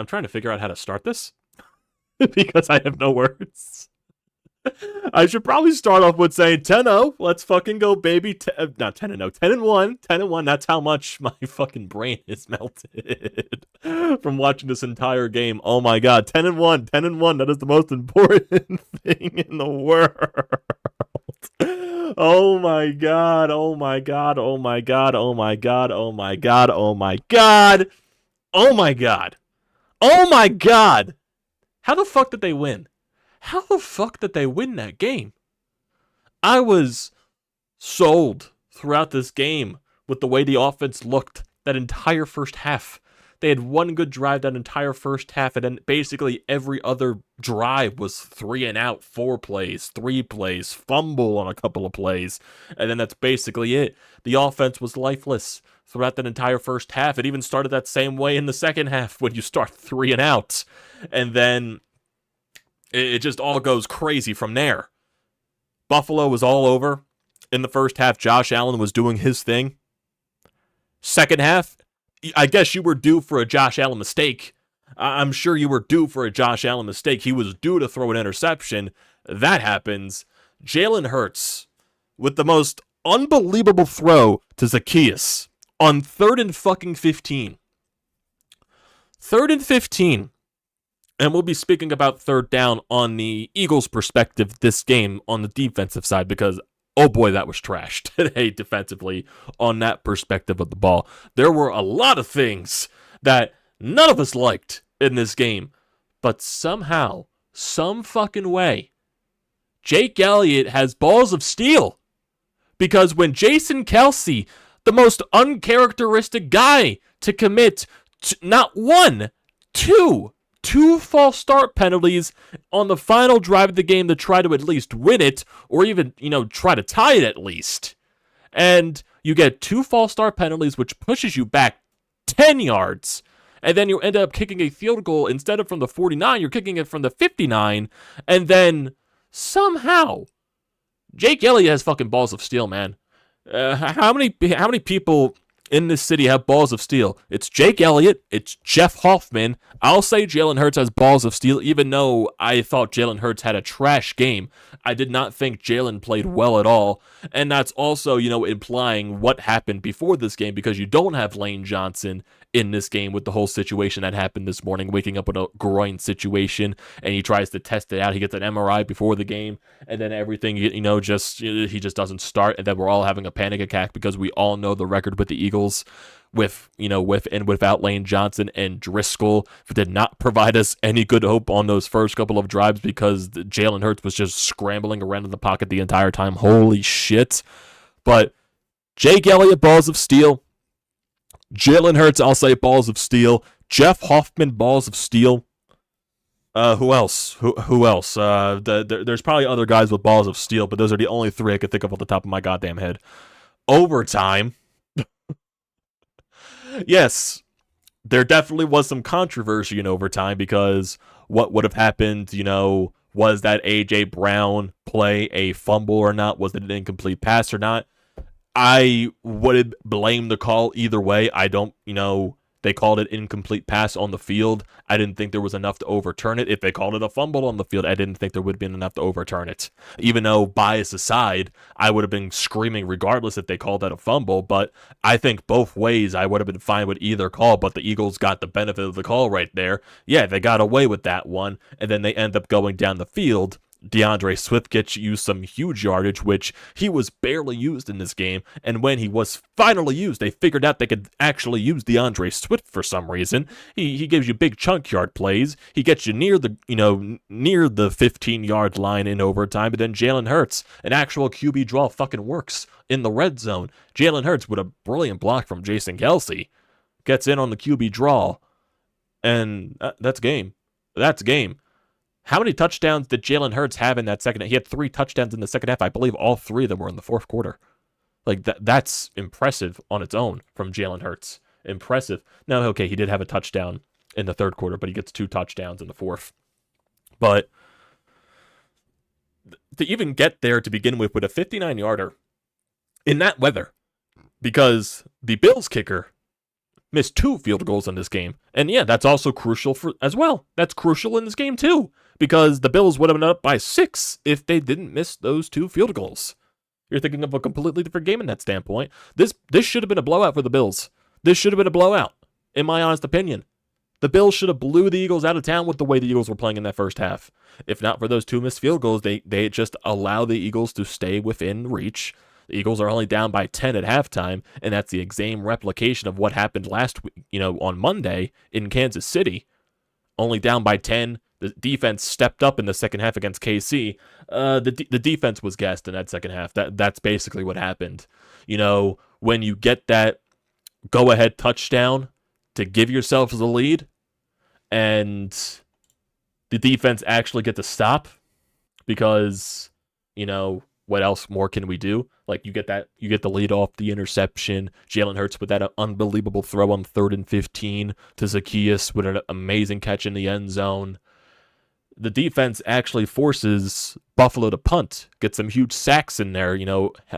I'm trying to figure out how to start this because I have no words. I should probably start off with saying 10-0. Let's fucking go, baby. Not 10-0. 10-1. 10-1. That's how much my fucking brain is melted from watching this entire game. Oh my god. 10-1. 10-1. That is the most important thing in the world. Oh my god. Oh my god. Oh my god. Oh my god. Oh my god. Oh my god. Oh my god. Oh my god. How the fuck did they win? How the fuck did they win that game? I was sold throughout this game with the way the offense looked that entire first half. They had one good drive that entire first half, and then basically every other drive was 3 and out, 4 plays, 3 plays, fumble on a couple of plays, and then that's basically it. The offense was lifeless throughout that entire first half. It even started that same way in the second half when you start 3 and out, and then it just all goes crazy from there. Buffalo was all over. In the first half, Josh Allen was doing his thing. Second half, I guess you were due for a Josh Allen mistake. I'm sure you were due for a Josh Allen mistake. He was due to throw an interception. That happens. Jalen Hurts with the most unbelievable throw to Zacchaeus on 3rd and fucking 15. 3rd and 15. And we'll be speaking about 3rd down on the Eagles' perspective this game on the defensive side because, oh boy, that was trash today defensively on that perspective of the ball. There were a lot of things that none of us liked in this game, but somehow, some fucking way, Jake Elliott has balls of steel. Because when Jason Kelce, the most uncharacteristic guy to commit not 1, 2 false start penalties on the final drive of the game to try to at least win it, or even, try to tie it at least. And you get 2 false start penalties, which pushes you back 10 yards. And then you end up kicking a field goal instead of from the 49, you're kicking it from the 59. And then somehow, Jake Elliott has fucking balls of steel, man. How many people in this city have balls of steel? It's Jake Elliott. It's Jeff Hoffman. I'll say Jalen Hurts has balls of steel, even though I thought Jalen Hurts had a trash game. I did not think Jalen played well at all. And that's also, implying what happened before this game because you don't have Lane Johnson in this game with the whole situation that happened this morning, waking up with a groin situation, and he tries to test it out. He gets an MRI before the game, and then everything, he just doesn't start, and then we're all having a panic attack because we all know the record with the Eagles with and without Lane Johnson, and Driscoll did not provide us any good hope on those first couple of drives because Jalen Hurts was just scrambling around in the pocket the entire time. Holy shit. But Jake Elliott, balls of steel. Jalen Hurts, I'll say balls of steel. Jeff Hoffman, balls of steel. Who else? Who else? There's probably other guys with balls of steel, but those are the only 3 I could think of off the top of my goddamn head. Overtime. Yes, there definitely was some controversy in overtime because what would have happened, was that A.J. Brown play a fumble or not? Was it an incomplete pass or not? I would blame the call either way. I don't, they called it incomplete pass on the field. I didn't think there was enough to overturn it. If they called it a fumble on the field, I didn't think there would have been enough to overturn it. Even though, bias aside, I would have been screaming regardless if they called that a fumble. But I think both ways I would have been fine with either call, but the Eagles got the benefit of the call right there. Yeah, they got away with that one, and then they end up going down the field. DeAndre Swift gets you some huge yardage, which he was barely used in this game. And when he was finally used, they figured out they could actually use DeAndre Swift for some reason. He gives you big chunk yard plays. He gets you near the 15-yard line in overtime. But then Jalen Hurts, an actual QB draw, fucking works in the red zone. Jalen Hurts with a brilliant block from Jason Kelce gets in on the QB draw, and that's game. That's game. How many touchdowns did Jalen Hurts have in that second half? He had 3 touchdowns in the second half. I believe all 3 of them were in the fourth quarter. Like, that's impressive on its own from Jalen Hurts. Impressive. Now, okay, he did have a touchdown in the third quarter, but he gets 2 touchdowns in the fourth. But to even get there to begin with a 59-yarder in that weather, because the Bills kicker missed 2 field goals in this game. And yeah, that's also crucial as well. That's crucial in this game too, because the Bills would have been up by 6 if they didn't miss those 2 field goals. You're thinking of a completely different game in that standpoint. This should have been a blowout for the Bills. This should have been a blowout, in my honest opinion. The Bills should have blew the Eagles out of town with the way the Eagles were playing in that first half. If not for those 2 missed field goals, they just allow the Eagles to stay within reach. The Eagles are only down by 10 at halftime, and that's the exact replication of what happened last week, on Monday in Kansas City. Only down by 10. The defense stepped up in the second half against KC. The defense was gassed in that second half. That's basically what happened. When you get that go-ahead touchdown to give yourselves the lead, and the defense actually get to stop because, what else more can we do? Like, you get the lead off the interception. Jalen Hurts with that unbelievable throw on 3rd and 15 to Zacchaeus with an amazing catch in the end zone. The defense actually forces Buffalo to punt, get some huge sacks in there,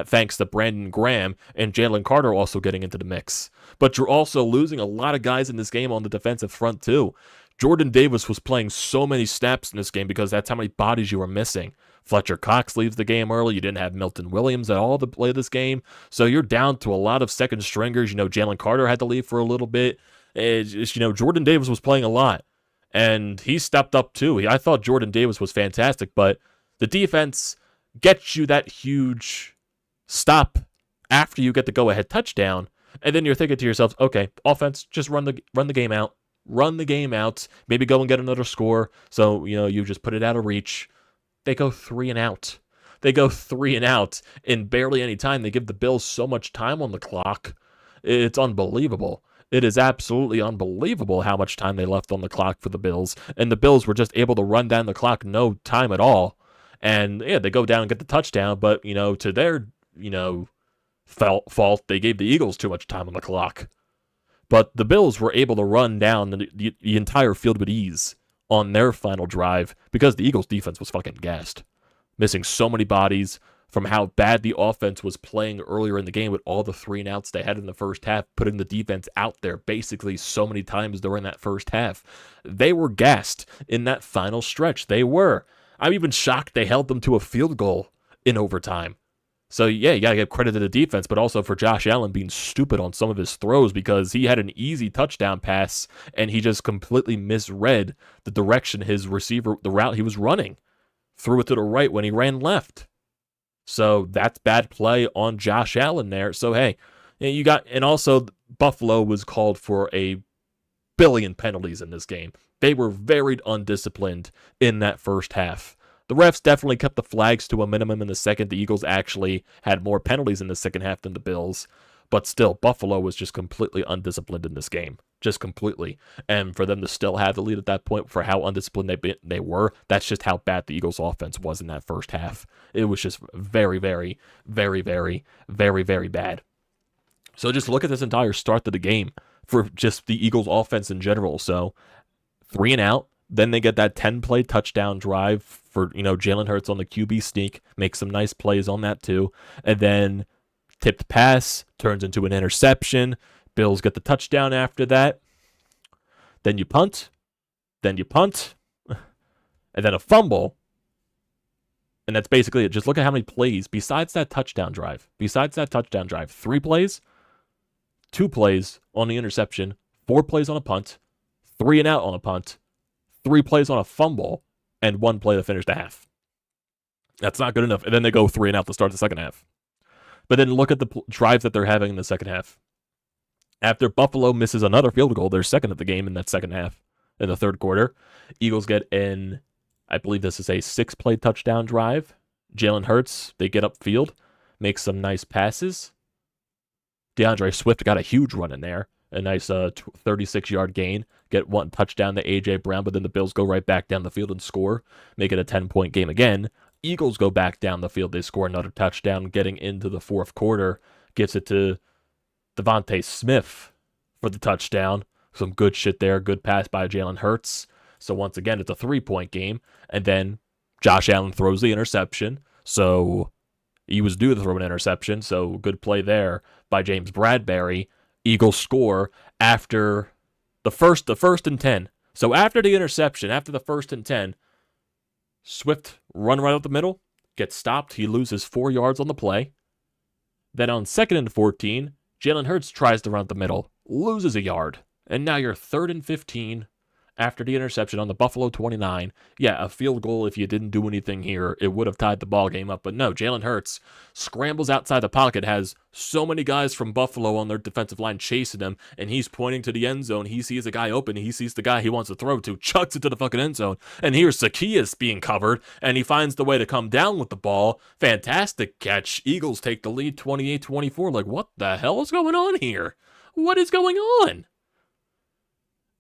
thanks to Brandon Graham and Jalen Carter also getting into the mix. But you're also losing a lot of guys in this game on the defensive front too. Jordan Davis was playing so many snaps in this game because that's how many bodies you were missing. Fletcher Cox leaves the game early. You didn't have Milton Williams at all to play this game. So you're down to a lot of second stringers. Jalen Carter had to leave for a little bit. Jordan Davis was playing a lot. And he stepped up too. I thought Jordan Davis was fantastic, but the defense gets you that huge stop after you get the go-ahead touchdown, and then you're thinking to yourself, okay, offense, just run the game out. Run the game out. Maybe go and get another score. So, you just put it out of reach. They go 3 and out. In barely any time. They give the Bills so much time on the clock. It's unbelievable. It is absolutely unbelievable how much time they left on the clock for the Bills. And the Bills were just able to run down the clock no time at all. And, yeah, they go down and get the touchdown. But, to their, fault, they gave the Eagles too much time on the clock. But the Bills were able to run down the entire field with ease on their final drive because the Eagles' defense was fucking gassed. Missing so many bodies from how bad the offense was playing earlier in the game with all the 3 and outs they had in the first half, putting the defense out there basically so many times during that first half. They were gassed in that final stretch. They were. I'm even shocked they held them to a field goal in overtime. So, yeah, you got to give credit to the defense, but also for Josh Allen being stupid on some of his throws because he had an easy touchdown pass and he just completely misread the direction his receiver, the route he was running. Threw it to the right when he ran left. So that's bad play on Josh Allen there. So, hey, and also Buffalo was called for a billion penalties in this game. They were very undisciplined in that first half. The refs definitely kept the flags to a minimum in the second. The Eagles actually had more penalties in the second half than the Bills. But still, Buffalo was just completely undisciplined in this game. Just completely. And for them to still have the lead at that point for how undisciplined they were, that's just how bad the Eagles' offense was in that first half. It was just very, very, very, very, very, very bad. So just look at this entire start to the game for just the Eagles' offense in general. So 3 and out. Then they get that 10-play touchdown drive for, Jalen Hurts on the QB sneak. Make some nice plays on that too. And then tipped pass turns into an interception. Bills get the touchdown after that. Then you punt. And then a fumble. And that's basically it. Just look at how many plays besides that touchdown drive. 3 plays, 2 plays on the interception, 4 plays on a punt, 3 and out on a punt, 3 plays on a fumble, and 1 play to finish the half. That's not good enough. And then they go 3 and out to start the second half. But then look at the drives that they're having in the second half. After Buffalo misses another field goal, they're second of the game in that second half. In the third quarter, Eagles get in, I believe this is a 6-play touchdown drive. Jalen Hurts, they get upfield, make some nice passes. DeAndre Swift got a huge run in there. A nice 36-yard gain. Get 1 touchdown to A.J. Brown, but then the Bills go right back down the field and score. Make it a 10-point game again. Eagles go back down the field. They score another touchdown. Getting into the fourth quarter, gets it to Devontae Smith for the touchdown. Some good shit there. Good pass by Jalen Hurts. So once again, it's a 3-point game. And then Josh Allen throws the interception. So he was due to throw an interception. So good play there by James Bradbury. Eagles score after the first and 10. So after the interception, after the 1st and 10, Swift run right up the middle, gets stopped. He loses 4 yards on the play. Then on 2nd and 14, Jalen Hurts tries to run up the middle, loses a yard. And now you're 3rd and 15 after the interception on the Buffalo 29. Yeah, a field goal, if you didn't do anything here, it would have tied the ball game up. But no, Jalen Hurts scrambles outside the pocket, has so many guys from Buffalo on their defensive line chasing him, and he's pointing to the end zone. He sees a guy open. He sees the guy he wants to throw to, chucks it to the fucking end zone. And here's Zacchaeus being covered, and he finds the way to come down with the ball. Fantastic catch. Eagles take the lead 28-24. Like, what the hell is going on here? What is going on?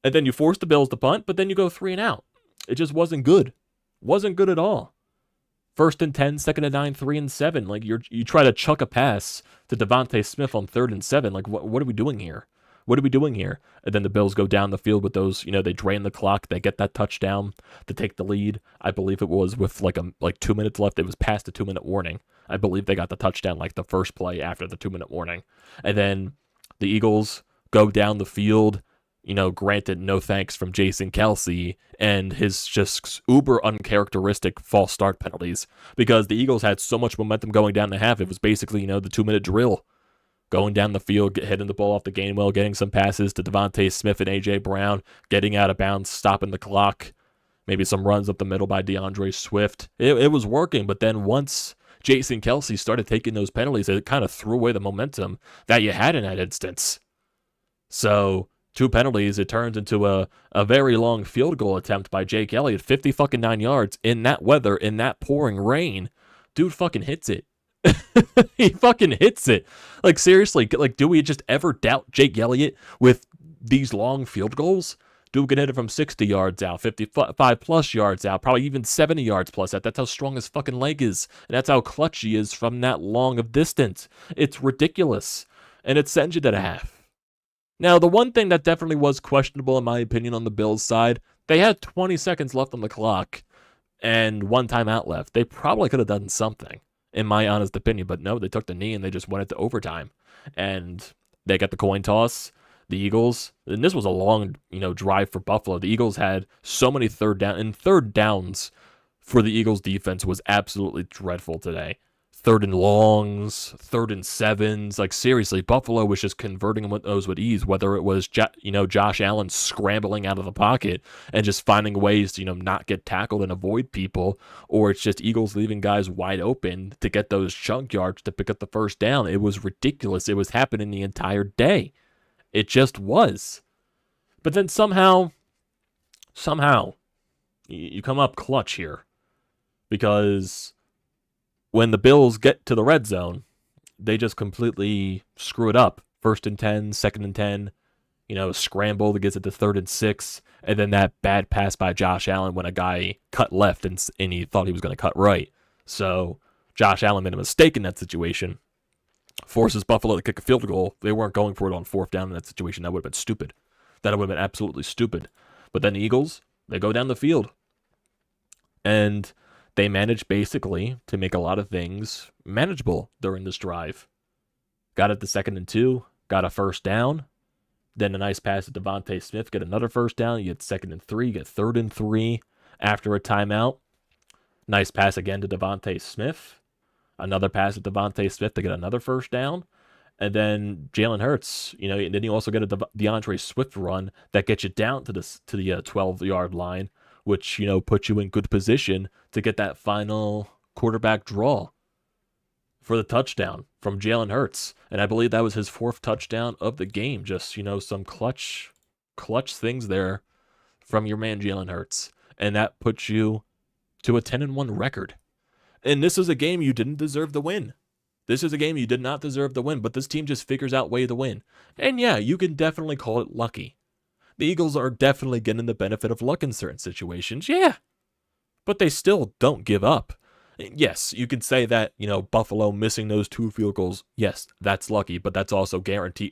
And then you force the Bills to punt, but then you go 3 and out. It just wasn't good. Wasn't good at all. 1st and 10, 2nd and 9, 3 and 7. Like, you try to chuck a pass to Devontae Smith on 3rd and 7. Like, what are we doing here? What are we doing here? And then the Bills go down the field with those, they drain the clock. They get that touchdown to take the lead. I believe it was with like 2 minutes left. It was past the 2-minute warning. I believe they got the touchdown like the first play after the 2-minute warning. And then the Eagles go down the field. Granted, no thanks from Jason Kelce and his just uber uncharacteristic false start penalties, because the Eagles had so much momentum going down the half. It was basically, the 2-minute drill, going down the field, hitting the ball off the game well, getting some passes to Devontae Smith and A.J. Brown, getting out of bounds, stopping the clock, maybe some runs up the middle by DeAndre Swift. It was working, but then once Jason Kelce started taking those penalties, it kind of threw away the momentum that you had in that instance. So 2 penalties, it turns into a very long field goal attempt by Jake Elliott, 50-fucking-9 yards in that weather, in that pouring rain. Dude fucking hits it. He fucking hits it. Like, seriously, do we just ever doubt Jake Elliott with these long field goals? Dude can hit it from 60 yards out, 55-plus yards out, probably even 70 yards plus out. That's how strong his fucking leg is, and that's how clutch he is from that long of distance. It's ridiculous, and it sends you to the half. Now, the one thing that definitely was questionable, in my opinion, on the Bills' side, they had 20 seconds left on the clock and 1 timeout left. They probably could have done something, in my honest opinion, but no, they took the knee and they just went into overtime. And they got the coin toss. The Eagles, and this was a long, drive for Buffalo. The Eagles had so many third downs for the Eagles defense was absolutely dreadful today. 3rd and longs, 3rd and 7s. Like, seriously, Buffalo was just converting those with ease, whether it was, Josh Allen scrambling out of the pocket and just finding ways to, not get tackled and avoid people, or it's just Eagles leaving guys wide open to get those chunk yards to pick up the first down. It was ridiculous. It was happening the entire day. It just was. But then somehow, you come up clutch here, because when the Bills get to the red zone, they just completely screw it up. 1st and 10, 2nd and 10, scramble that gets it to 3rd and 6, and then that bad pass by Josh Allen when a guy cut left and he thought he was going to cut right. So Josh Allen made a mistake in that situation, forces Buffalo to kick a field goal. They weren't going for it on 4th down in that situation. That would have been stupid. That would have been absolutely stupid. But then the Eagles, they go down the field, and they managed basically to make a lot of things manageable during this drive. Got it to 2nd and 2, got a 1st down, then a nice pass to Devontae Smith, get another 1st down, you get 2nd and 3, get 3rd and 3 after a timeout. Nice pass again to Devontae Smith, another pass to Devontae Smith to get another 1st down, and then Jalen Hurts, and then you also get a DeAndre Swift run that gets you down to the 12-yard line, which, puts you in good position to get that final quarterback draw for the touchdown from Jalen Hurts. And I believe that was his 4th touchdown of the game. Just, some clutch things there from your man Jalen Hurts. And that puts you to a 10-1 record. And this is a game you didn't deserve to win. This is a game you did not deserve to win, but this team just figures out a way to win. And yeah, you can definitely call it lucky. The Eagles are definitely getting the benefit of luck in certain situations, yeah. But they still don't give up. Yes, you could say that, Buffalo missing those 2 field goals, yes, that's lucky, but that's also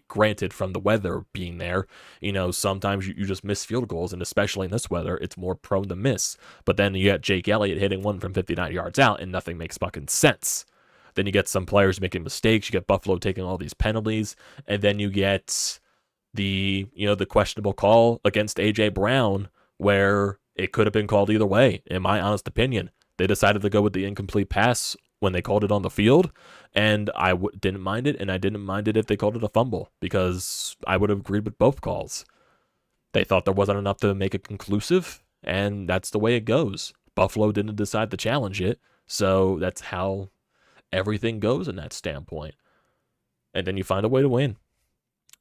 granted from the weather being there. Sometimes you just miss field goals, and especially in this weather, it's more prone to miss. But then you got Jake Elliott hitting one from 59 yards out, and nothing makes fucking sense. Then you get some players making mistakes, you get Buffalo taking all these penalties, and then you get the questionable call against A.J. Brown, where it could have been called either way, in my honest opinion. They decided to go with the incomplete pass when they called it on the field, and I didn't mind it, and I didn't mind it if they called it a fumble, because I would have agreed with both calls. They thought there wasn't enough to make it conclusive, and that's the way it goes. Buffalo didn't decide to challenge it, so that's how everything goes in that standpoint. And then you find a way to win.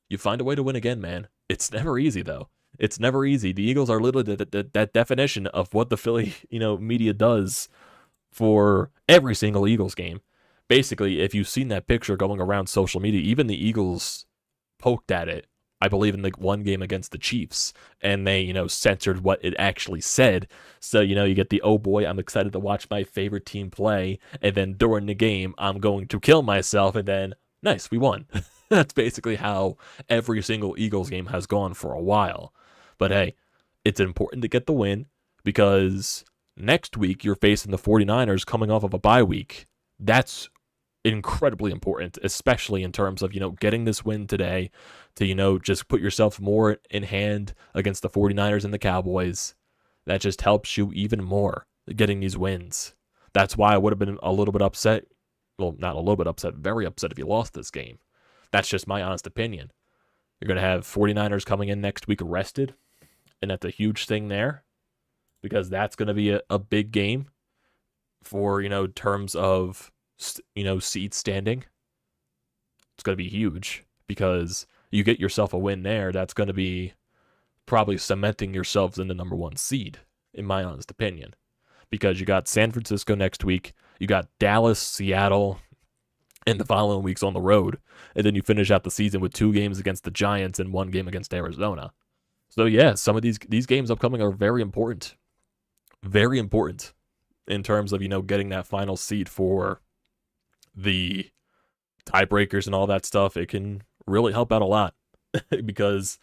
You find a way to win again, man. It's never easy, though. It's never easy. The Eagles are literally that definition of what the Philly, media does for every single Eagles game. Basically, if you've seen that picture going around social media, even the Eagles poked at it, I believe, in the one game against the Chiefs, and they, censored what it actually said. So, you get the, oh boy, I'm excited to watch my favorite team play, and then during the game, I'm going to kill myself, and then, nice, we won. That's basically how every single Eagles game has gone for a while. But hey, it's important to get the win, because next week you're facing the 49ers coming off of a bye week. That's incredibly important, especially in terms of, getting this win today to, just put yourself more in hand against the 49ers and the Cowboys. That just helps you even more getting these wins. That's why I would have been a little bit upset. Well, not a little bit upset, very upset if you lost this game. That's just my honest opinion. You're going to have 49ers coming in next week rested, and that's a huge thing there, because that's going to be a big game for, terms of, seed standing. It's going to be huge, because you get yourself a win there, that's going to be probably cementing yourselves in the number one seed, in my honest opinion. Because you got San Francisco next week, you got Dallas, Seattle, and the following weeks on the road. And then you finish out the season with 2 games against the Giants and 1 game against Arizona. So yeah, some of these games upcoming are very important. Very important in terms of, getting that final seed for the tiebreakers and all that stuff. It can really help out a lot, because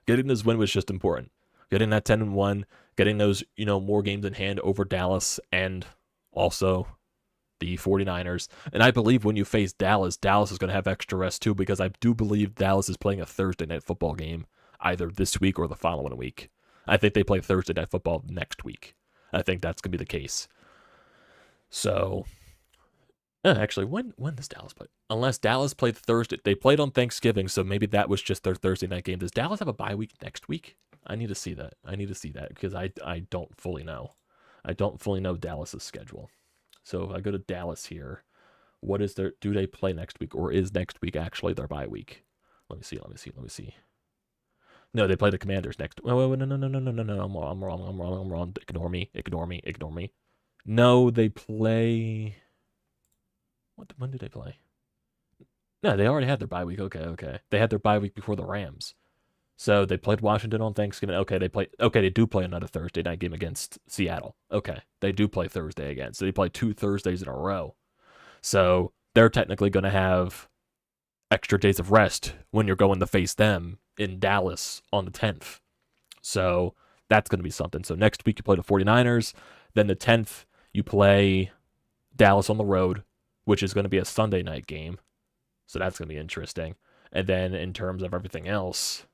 getting this win was just important. Getting that 10-1, getting those, more games in hand over Dallas and also the 49ers. And I believe when you face Dallas is going to have extra rest too, because I do believe Dallas is playing a Thursday night football game either this week or the following week. I think they play Thursday night football next week. I think that's going to be the case. So, actually, when does Dallas play? Unless Dallas played Thursday. They played on Thanksgiving, so maybe that was just their Thursday night game. Does Dallas have a bye week next week? I need to see that. Because I don't fully know. I don't fully know Dallas's schedule. So if I go to Dallas here, do they play next week, or is next week actually their bye week? Let me see. No, they play the Commanders next. Oh, no. I'm wrong. Ignore me. No, they play. When did they play? No, they already had their bye week. Okay. They had their bye week before the Rams. So they played Washington on Thanksgiving. Okay, they do play another Thursday night game against Seattle. Okay, they do play Thursday again. So they play 2 Thursdays in a row. So they're technically going to have extra days of rest when you're going to face them in Dallas on the 10th. So that's going to be something. So next week you play the 49ers. Then the 10th you play Dallas on the road, which is going to be a Sunday night game. So that's going to be interesting. And then in terms of everything else,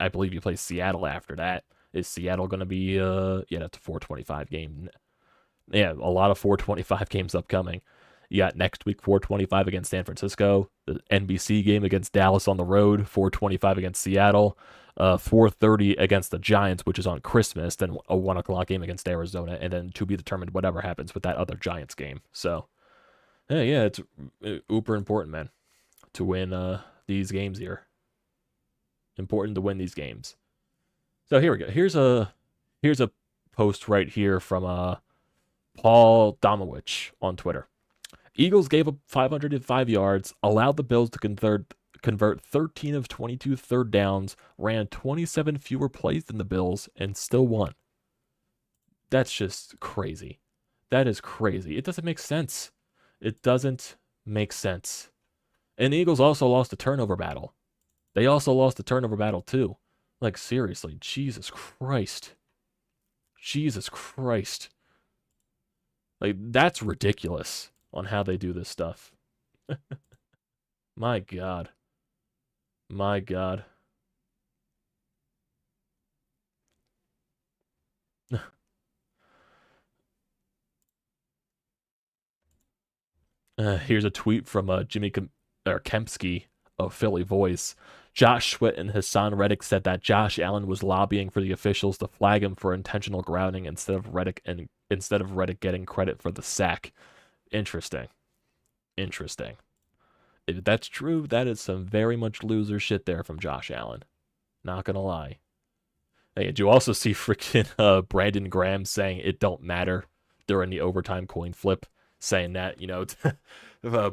I believe you play Seattle after that. Is Seattle going to be, that's a 425 game. Yeah, a lot of 425 games upcoming. You got next week 425 against San Francisco, the NBC game against Dallas on the road, 425 against Seattle, 4:30 against the Giants, which is on Christmas, then a 1 o'clock game against Arizona, and then to be determined whatever happens with that other Giants game. So, yeah, it's uber important, man, to win these games here. Important to win these games. So here we go. Here's a post right here from Paul Domowich on Twitter. Eagles gave up 505 yards, allowed the Bills to convert 13 of 22 third downs, ran 27 fewer plays than the Bills, and still won. That's just crazy. That is crazy. It doesn't make sense. It doesn't make sense. And the Eagles also lost the turnover battle. They also lost the turnover battle too. Like, seriously, Jesus Christ. Like, that's ridiculous on how they do this stuff. My God. Here's a tweet from Kempsky of Philly Voice. Josh Sweat and Haason Reddick said that Josh Allen was lobbying for the officials to flag him for intentional grounding instead of Reddick getting credit for the sack. Interesting. Interesting. If that's true, that is some very much loser shit there from Josh Allen. Not gonna lie. Hey, did you also see freaking Brandon Graham saying it don't matter during the overtime coin flip, saying that,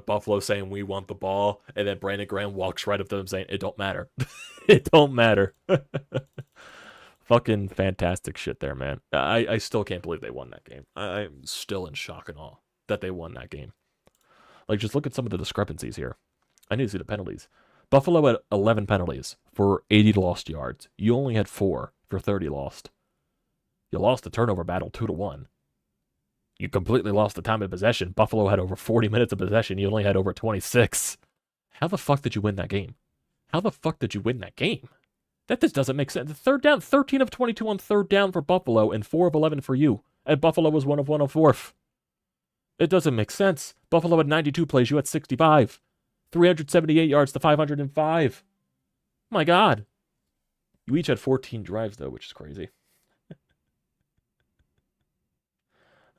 Buffalo saying we want the ball, and then Brandon Graham walks right up to them saying it don't matter. It don't matter. Fucking fantastic shit there, man. I still can't believe they won that game. I'm still in shock and awe that they won that game. Like, just look at some of the discrepancies here. I need to see the penalties. Buffalo had 11 penalties for 80 lost yards. You only had 4 for 30 lost. You lost the turnover battle 2-1. You completely lost the time of possession. Buffalo had over 40 minutes of possession. You only had over 26. How the fuck did you win that game? How the fuck did you win that game? That just doesn't make sense. The third down, 13 of 22 on third down for Buffalo and 4 of 11 for you. And Buffalo was 1 of 1 on fourth. It doesn't make sense. Buffalo had 92 plays. You had 65. 378 yards to 505. My God. You each had 14 drives, though, which is crazy.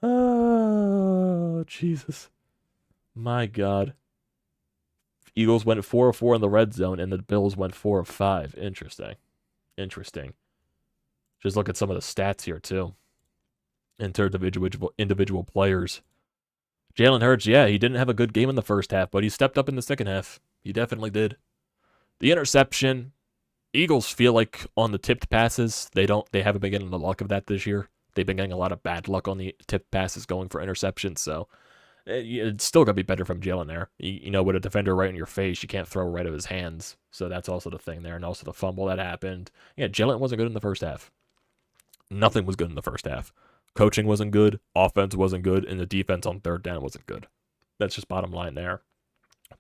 Oh, Jesus. My God. Eagles went 4 of 4 in the red zone, and the Bills went 4 of 5. Interesting. Interesting. Just look at some of the stats here, too. In terms of individual players. Jalen Hurts, yeah, he didn't have a good game in the first half, but he stepped up in the second half. He definitely did. The interception, Eagles feel like on the tipped passes, they haven't been getting the luck of that this year. They've been getting a lot of bad luck on the tipped passes going for interceptions, so it's still going to be better from Jalen there. With a defender right in your face, you can't throw right out of his hands, so that's also the thing there, and also the fumble that happened. Yeah, Jalen wasn't good in the first half. Nothing was good in the first half. Coaching wasn't good, offense wasn't good, and the defense on third down wasn't good. That's just bottom line there.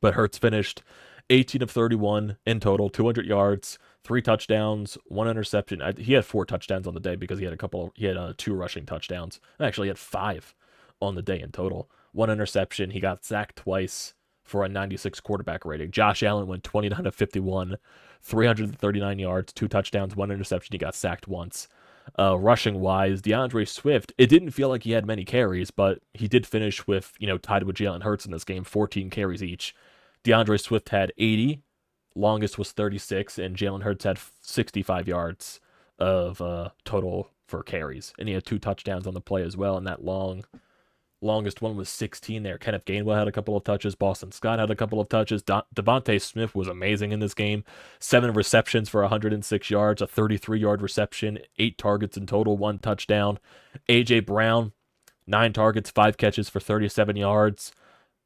But Hurts finished 18 of 31 in total, 200 yards, 3 touchdowns, 1 interception. He had 4 touchdowns on the day because he had 2 rushing touchdowns. Actually, he had 5 on the day in total. 1 interception. He got sacked twice for a 96 quarterback rating. Josh Allen went 29 of 51, 339 yards, 2 touchdowns, 1 interception. He got sacked once. Rushing wise, DeAndre Swift, it didn't feel like he had many carries, but he did finish with, tied with Jalen Hurts in this game, 14 carries each. DeAndre Swift had 80, longest was 36, and Jalen Hurts had 65 yards of total for carries. And he had 2 touchdowns on the play as well, and that longest one was 16 there. Kenneth Gainwell had a couple of touches. Boston Scott had a couple of touches. Devontae Smith was amazing in this game. 7 receptions for 106 yards, a 33-yard reception, 8 targets in total, 1 touchdown. A.J. Brown, 9 targets, 5 catches for 37 yards.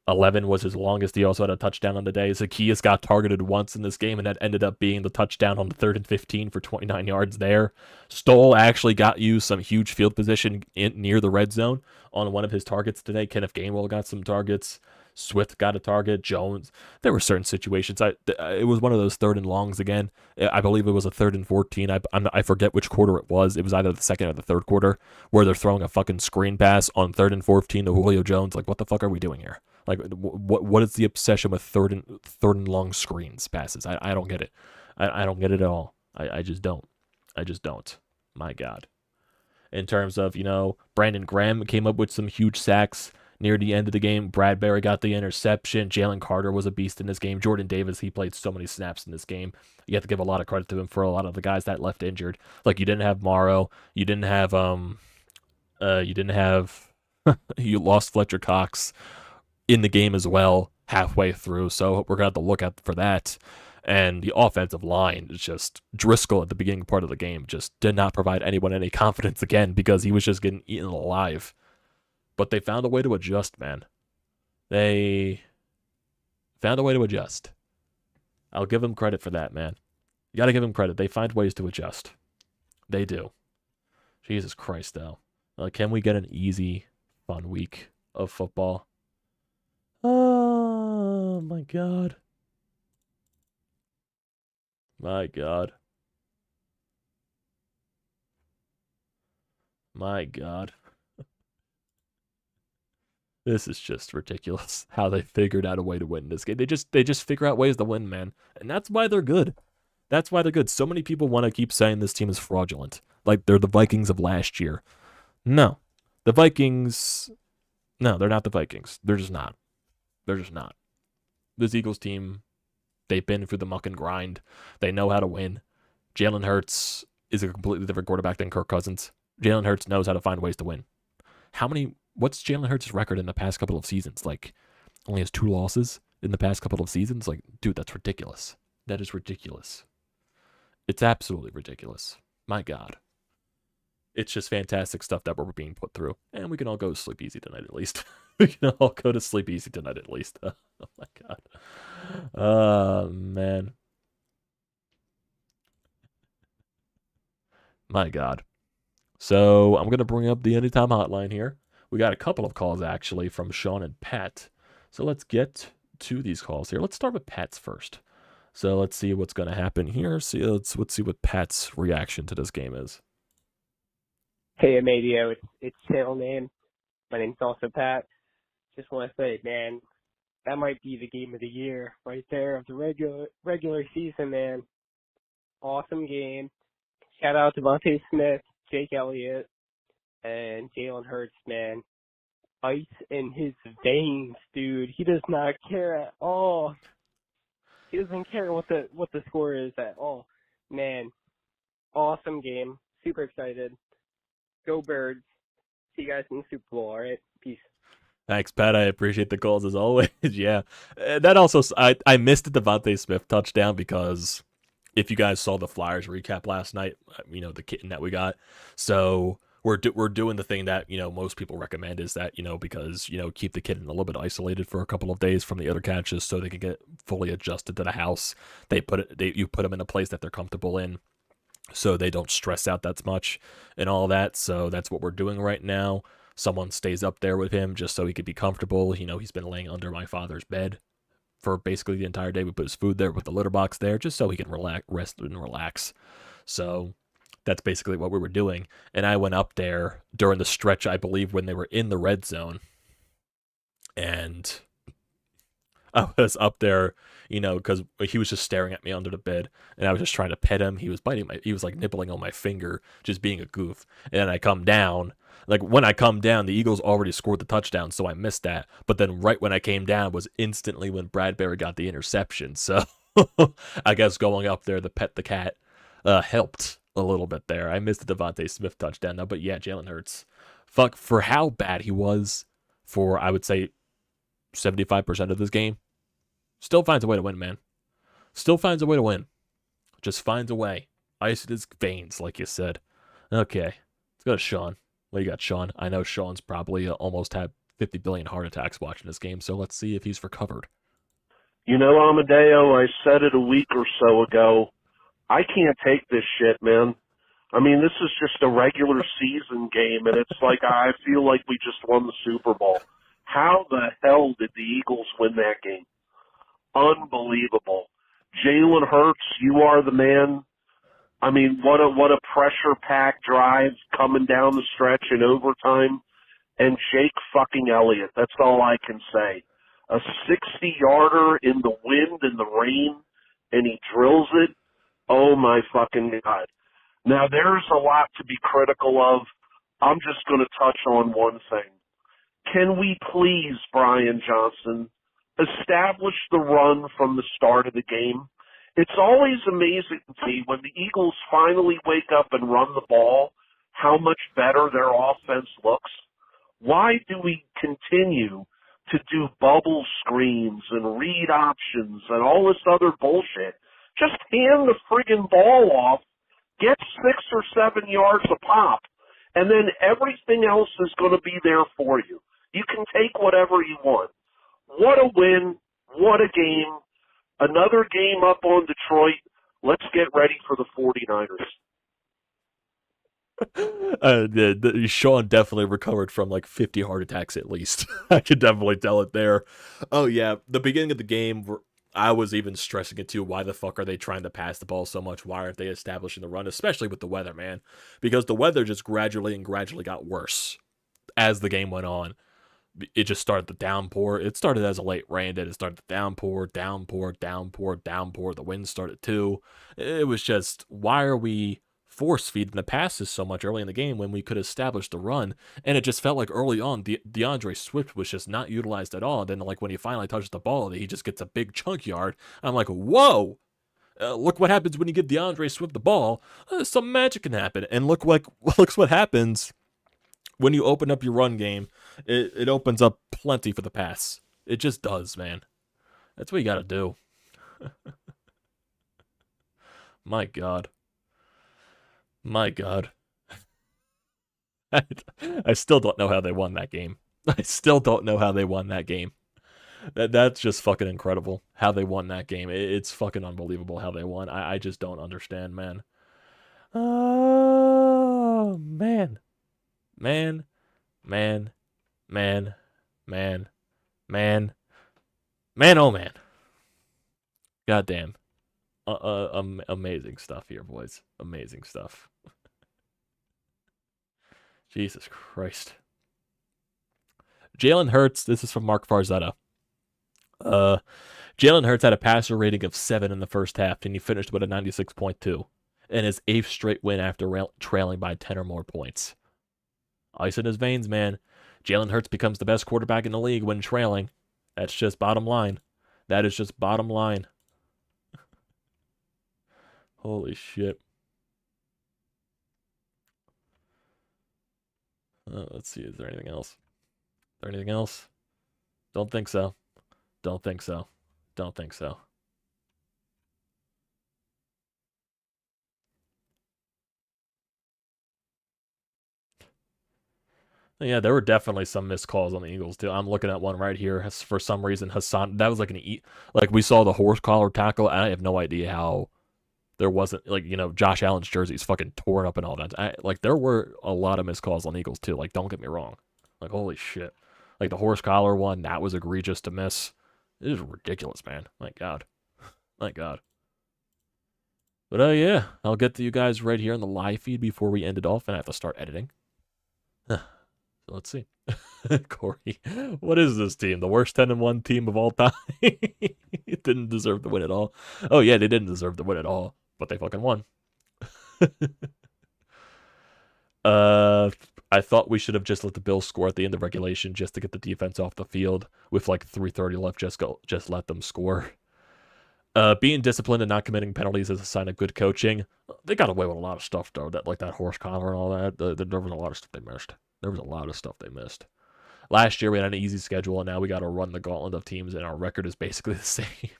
11 was his longest. He also had a touchdown on the day. Zacchaeus got targeted once in this game, and that ended up being the touchdown on the 3rd and 15 for 29 yards there. Stoll actually got you some huge field position near the red zone on one of his targets today. Kenneth Gainwell got some targets. Swift got a target. Jones. There were certain situations. It was one of those 3rd and longs again. I believe it was a 3rd and 14. I forget which quarter it was. It was either the 2nd or the 3rd quarter where they're throwing a fucking screen pass on 3rd and 14 to Julio Jones. Like, what the fuck are we doing here? Like, what is the obsession with third and long screens passes? I don't get it. I don't get it at all. I just don't. I just don't. My God. In terms of, Brandon Graham came up with some huge sacks near the end of the game. Bradbury got the interception. Jalen Carter was a beast in this game. Jordan Davis, he played so many snaps in this game. You have to give a lot of credit to him for a lot of the guys that left injured. Like, you didn't have Morrow. You didn't have, you lost Fletcher Cox in the game as well halfway through, so we're going to have to look out for that. And the offensive line is just Driscoll at the beginning part of the game just did not provide anyone any confidence again because he was just getting eaten alive. But they found a way to adjust, man. They found a way to adjust. I'll give them credit for that, man. You got to give them credit. They find ways to adjust. They do. Jesus Christ, though. Can we get an easy, fun week of football? Oh, my God. My God. My God. This is just ridiculous how they figured out a way to win this game. They just figure out ways to win, man. And that's why they're good. That's why they're good. So many people want to keep saying this team is fraudulent. Like they're the Vikings of last year. No. The Vikings, no, they're not the Vikings. They're just not. They're just not. This Eagles team, they've been through the muck and grind. They know how to win. Jalen Hurts is a completely different quarterback than Kirk Cousins. Jalen Hurts knows how to find ways to win. What's Jalen Hurts' record in the past couple of seasons? Like, only has 2 losses in the past couple of seasons? Like, dude, that's ridiculous. That is ridiculous. It's absolutely ridiculous. My God. It's just fantastic stuff that we're being put through. And we can all go to sleep easy tonight at least. We can all go to sleep easy tonight at least. Oh my God. Oh, man. My God. So I'm going to bring up the Anytime Hotline here. We got a couple of calls, actually, from Sean and Pat. So let's get to these calls here. Let's start with Pat's first. So let's see what's going to happen here. Let's see what Pat's reaction to this game is. Hey, Amadio, it's channel name. My name's also Pat. Just want to say, man, that might be the game of the year right there of the regular season, man. Awesome game. Shout out to Devontae Smith, Jake Elliott, and Jalen Hurts, man. Ice in his veins, dude. He does not care at all. He doesn't care what the score is at all. Man, awesome game. Super excited. Go Birds. See you guys in the Super Bowl, all right? Peace. Thanks, Pat. I appreciate the calls as always. Yeah. That also, I missed the Devontae Smith touchdown because if you guys saw the Flyers recap last night, the kitten that we got. So we're doing the thing that, most people recommend is that, because, keep the kitten a little bit isolated for a couple of days from the other catches so they can get fully adjusted to the house. You put them in a place that they're comfortable in, so they don't stress out that much and all that. So that's what we're doing right now. Someone stays up there with him just so he could be comfortable. He's been laying under my father's bed for basically the entire day. We put his food there with the litter box there just so he can rest and relax. So that's basically what we were doing. And I went up there during the stretch, I believe, when they were in the red zone. And I was up there, because he was just staring at me under the bed, and I was just trying to pet him. He was like nibbling on my finger, just being a goof. And then I come down. Like, when I come down, the Eagles already scored the touchdown, so I missed that. But then right when I came down was instantly when Bradbury got the interception. So I guess going up there to pet the cat helped a little bit there. I missed the Devontae Smith touchdown, though. But yeah, Jalen Hurts. Fuck, for how bad he was for, I would say, 75% of this game, still finds a way to win, man. Still finds a way to win. Just finds a way. Ice in his veins, like you said. Okay, let's go to Sean. What do you got, Sean? I know Sean's probably almost had 50 billion heart attacks watching this game, so let's see if he's recovered. Amadeo, I said it a week or so ago. I can't take this shit, man. I mean, this is just a regular season game, and it's like I feel like we just won the Super Bowl. How the hell did the Eagles win that game? Unbelievable. Jalen Hurts, you are the man. I mean, what a pressure-packed drive coming down the stretch in overtime. And Jake fucking Elliott, that's all I can say. A 60-yarder in the wind and the rain, and he drills it. Oh, my fucking God. Now, there's a lot to be critical of. I'm just going to touch on one thing. Can we please, Brian Johnson, establish the run from the start of the game? It's always amazing to me when the Eagles finally wake up and run the ball, how much better their offense looks. Why do we continue to do bubble screens and read options and all this other bullshit? Just hand the friggin' ball off, get 6 or 7 yards a pop, and then everything else is going to be there for you. You can take whatever you want. What a win. What a game. Another game up on Detroit. Let's get ready for the 49ers. Sean definitely recovered from like 50 heart attacks at least. I could definitely tell it there. Oh, yeah. The beginning of the game, I was even stressing it too. Why the fuck are they trying to pass the ball so much? Why aren't they establishing the run? Especially with the weather, man. Because the weather just gradually got worse as the game went on. it just started the downpour. It started as a late rain, then it started the downpour, downpour, downpour, downpour. The wind started too. It was just, why are we force feeding the passes so much early in the game when we could establish the run? And it just felt like early on, DeAndre Swift was just not utilized at all. And then, like, when he finally touches the ball, he just gets a big chunk yard. I'm like, whoa! Look what happens when you give DeAndre Swift the ball. Some magic can happen. And look what happens when you open up your run game. It opens up plenty for the pass. It just does, man. That's what you got to do. My God. My God. I still don't know how they won that game. I still don't know how they won that game. That's just fucking incredible how they won that game. It's fucking unbelievable how they won. I just don't understand, man. Oh, man. Man. Man. Man. Man. Man. Man, oh man. Goddamn. Amazing stuff here, boys. Amazing stuff. Jesus Christ. Jalen Hurts, this is from Mark Farzetta. Jalen Hurts had a passer rating of 7 in the first half, and he finished with a 96.2, and his 8th straight win after trailing by 10 or more points. Ice in his veins, man. Jalen Hurts becomes the best quarterback in the league when trailing. That's just bottom line. That is just bottom line. Holy shit. Let's see, is there anything else? Is there anything else? Don't think so. Don't think so. Don't think so. Yeah, there were definitely some missed calls on the Eagles, too. I'm looking at one right here. For some reason, Haason, that was like like we saw the horse collar tackle. I have no idea how there wasn't, like, you know, Josh Allen's jersey is fucking torn up and all that. Like, there were a lot of missed calls on Eagles, too. Like, don't get me wrong. Like, holy shit. Like, the horse collar one, that was egregious to miss. It is ridiculous, man. My God. My God. But, yeah, I'll get to you guys right here in the live feed before we end it off, and I have to start editing. So let's see. Corey, what is this team? The worst 10-1 team of all time? It didn't deserve to win at all. Oh, yeah, they didn't deserve to win at all, but they fucking won. I thought we should have just let the Bills score at the end of regulation just to get the defense off the field. With like 3:30 left, just let them score. Being disciplined and not committing penalties is a sign of good coaching. They got away with a lot of stuff, though. That, like that horse collar and all that. There was a lot of stuff they missed. There was a lot of stuff they missed. Last year we had an easy schedule, and now we got to run the gauntlet of teams, and our record is basically the same.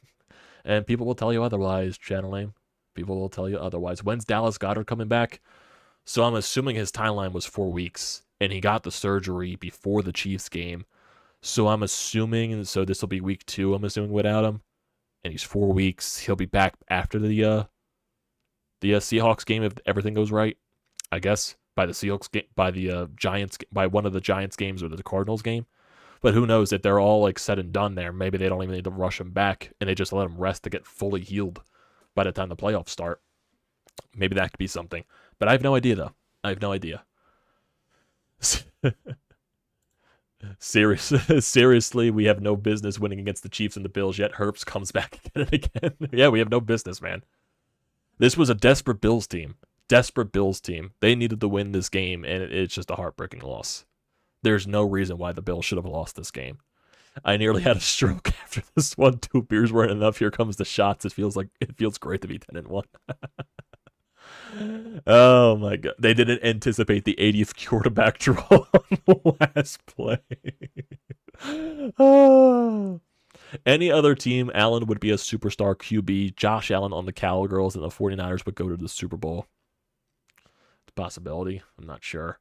And people will tell you otherwise, channel name. People will tell you otherwise. When's Dallas Goedert coming back? So I'm assuming his timeline was 4 weeks, and he got the surgery before the Chiefs game. So I'm assuming, so this will be week 2, I'm assuming, without him. And he's 4 weeks. He'll be back after the Seahawks game if everything goes right, I guess. By the Seahawks game, by the Giants, by one of the Giants games or the Cardinals game. But who knows, if they're all like said and done there, maybe they don't even need to rush him back, and they just let him rest to get fully healed by the time the playoffs start. Maybe that could be something. But I have no idea, though. I have no idea. Seriously, we have no business winning against the Chiefs and the Bills, yet Herbst comes back again and again. Yeah, we have no business, man. This was a desperate Bills team. Desperate Bills team. They needed to win this game, and it's just a heartbreaking loss. There's no reason why the Bills should have lost this game. I nearly had a stroke after this one. 2 beers weren't enough. Here comes the shots. It feels great to be 10-1. Oh my God. They didn't anticipate the 80th quarterback draw on the last play. Oh. Any other team, Allen would be a superstar QB. Josh Allen on the Cowgirls and the 49ers would go to the Super Bowl. It's a possibility. I'm not sure.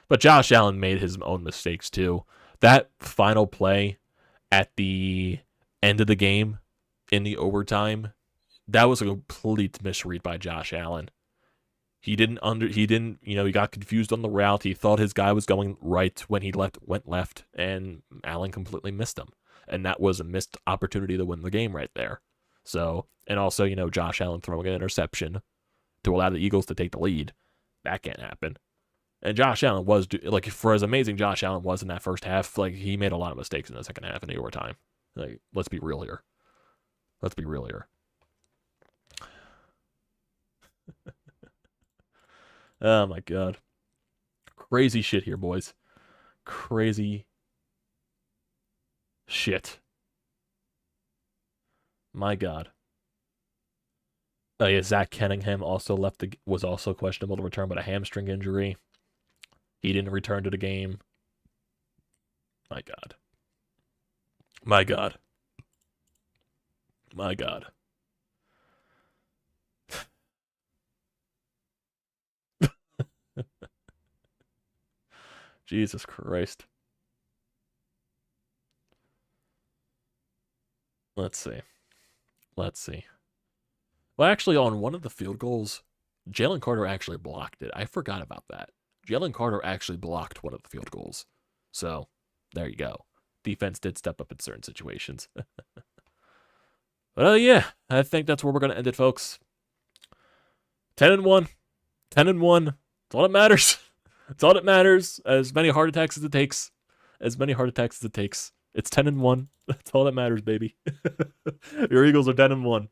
But Josh Allen made his own mistakes too. That final play at the end of the game in the overtime, that was a complete misread by Josh Allen. He got confused on the route. He thought his guy was going right when he went left, and Allen completely missed him. And that was a missed opportunity to win the game right there. So, and also, Josh Allen throwing an interception to allow the Eagles to take the lead. That can't happen. And Josh Allen was, like, for as amazing Josh Allen was in that first half, like, he made a lot of mistakes in the second half in the overtime. Like, let's be real here. Let's be real here. Oh, my God. Crazy shit here, boys. Crazy shit. My God. Oh, yeah, Zach Kenningham also was also questionable to return, but a hamstring injury. He didn't return to the game. My God. My God. My God. Jesus Christ. Let's see. Let's see. Well, actually, on one of the field goals, Jalen Carter actually blocked it. I forgot about that. Jalen Carter actually blocked one of the field goals. So, there you go. Defense did step up in certain situations. But yeah, I think that's where we're going to end it, folks. 10-1. 10-1. That's all that matters. That's all that matters. As many heart attacks as it takes. As many heart attacks as it takes. It's 10-1. That's all that matters, baby. Your Eagles are 10-1.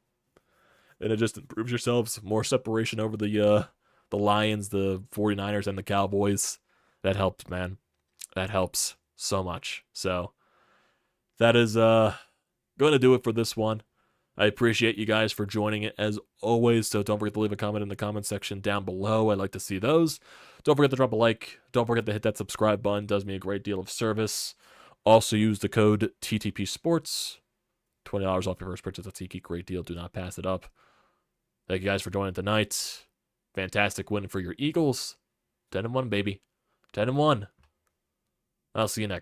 And it just improves yourselves. More separation over the Lions, the 49ers, and the Cowboys. That helps, man. That helps so much. So, that is going to do it for this one. I appreciate you guys for joining it as always. So don't forget to leave a comment in the comment section down below. I'd like to see those. Don't forget to drop a like. Don't forget to hit that subscribe button. It does me a great deal of service. Also use the code TTPSPORTS. $20 off your first purchase at SeatGeek. Great deal. Do not pass it up. Thank you guys for joining tonight. Fantastic win for your Eagles. 10-1, baby. 10-1. I'll see you next.